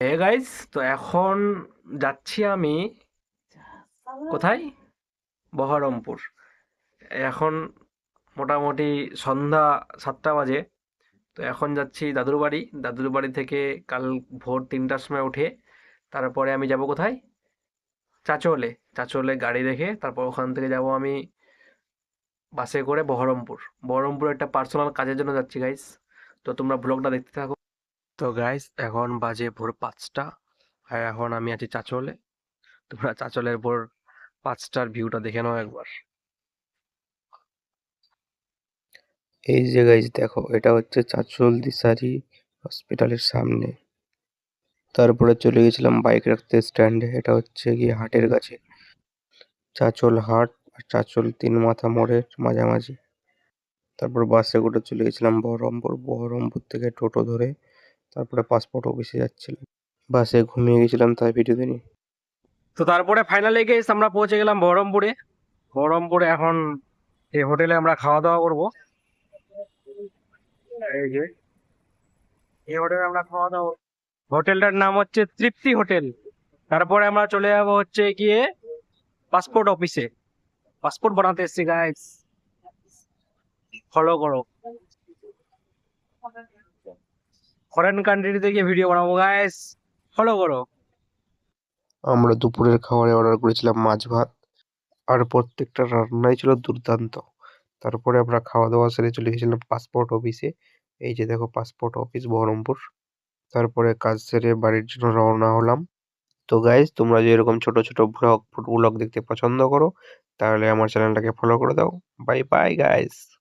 Hey guys, তো এখন যাচ্ছি আমি কোথায়? বহরমপুর। এখন মোটামুটি সন্ধ্যা 7টা বাজে। তো এখন যাচ্ছি দাদুর বাড়ি। দাদুর বাড়ি থেকে কাল ভোর 3টার সময় উঠে তারপরে আমি যাব কোথায়? চাচলে। চাচলে গাড়ি রেখে তারপর ওখান থেকে যাব আমি বাসে করে বহরমপুর। বহরমপুর একটা পার্সোনাল কাজের জন্য যাচ্ছি গাইস। তো তোমরা ব্লগটা দেখতে থাকো। তো গাইস, এখন বাজে ভোর 5টা আর এখন আমি আছি চাচলে। তোমরা চাঁচলের ভোর 5টার ভিউটা দেখে নাও একবার। এই যে গাইজ দেখো, এটা হচ্ছে চাঁচল দিশারি হসপিটালের সামনে। তারপরে চলে গেছিলাম বাইক রাখতে স্ট্যান্ডে, এটা হচ্ছে গিয়ে হাটের কাছে, চাঁচল হাট আর চাঁচল তিন মাথা মোড়ের মাঝামাঝি। তারপর বাসে করে চলে গেছিলাম বহরমপুর। বহরমপুর থেকে টোটো ধরে তারপরে পাসপোর্ট অফিসে যাচ্ছিলাম। বাসে ঘুমিয়ে গেছিলাম, তাই ভিডিও দিনি। তো তারপরে ফাইনালি গেস আমরা পৌঁছে গেলাম বহরমপুরে। বহরমপুরে এখন এই হোটেলে আমরা খাওয়া দাওয়া করবো। এই যে এই হোটেলে আমরা খাওয়া দাওয়া, হোটেলটার নাম হচ্ছে তৃপ্তি হোটেল। তারপরে আমরা চলে যাবো হচ্ছে গিয়ে পাসপোর্ট অফিসে। পাসপোর্ট বানাতে এসেছি গাইস, ফলো করো। ফরেন কান্ট্রিতে গিয়ে ভিডিও বানাবো গাইস, ফলো করো। আমরা দুপুরের খাবারে অর্ডার করেছিলাম মাছ ভাত, আর প্রত্যেকটা রান্নাই ছিল দুর্দান্ত। তারপরে আমরা খাওয়া দাওয়া সেরে চলে গেছিলাম পাসপোর্ট অফিসে। এই যে দেখো পাসপোর্ট অফিস বহরমপুর। তারপরে কাজ সেরে বাড়ির জন্য রওনা হলাম। তো গাইজ, তোমরা যে এরকম ছোট ছোট ব্লগ ফুড ব্লগ দেখতে পছন্দ করো, তাহলে আমার চ্যানেলটাকে ফলো করে দাও। Bye bye guys.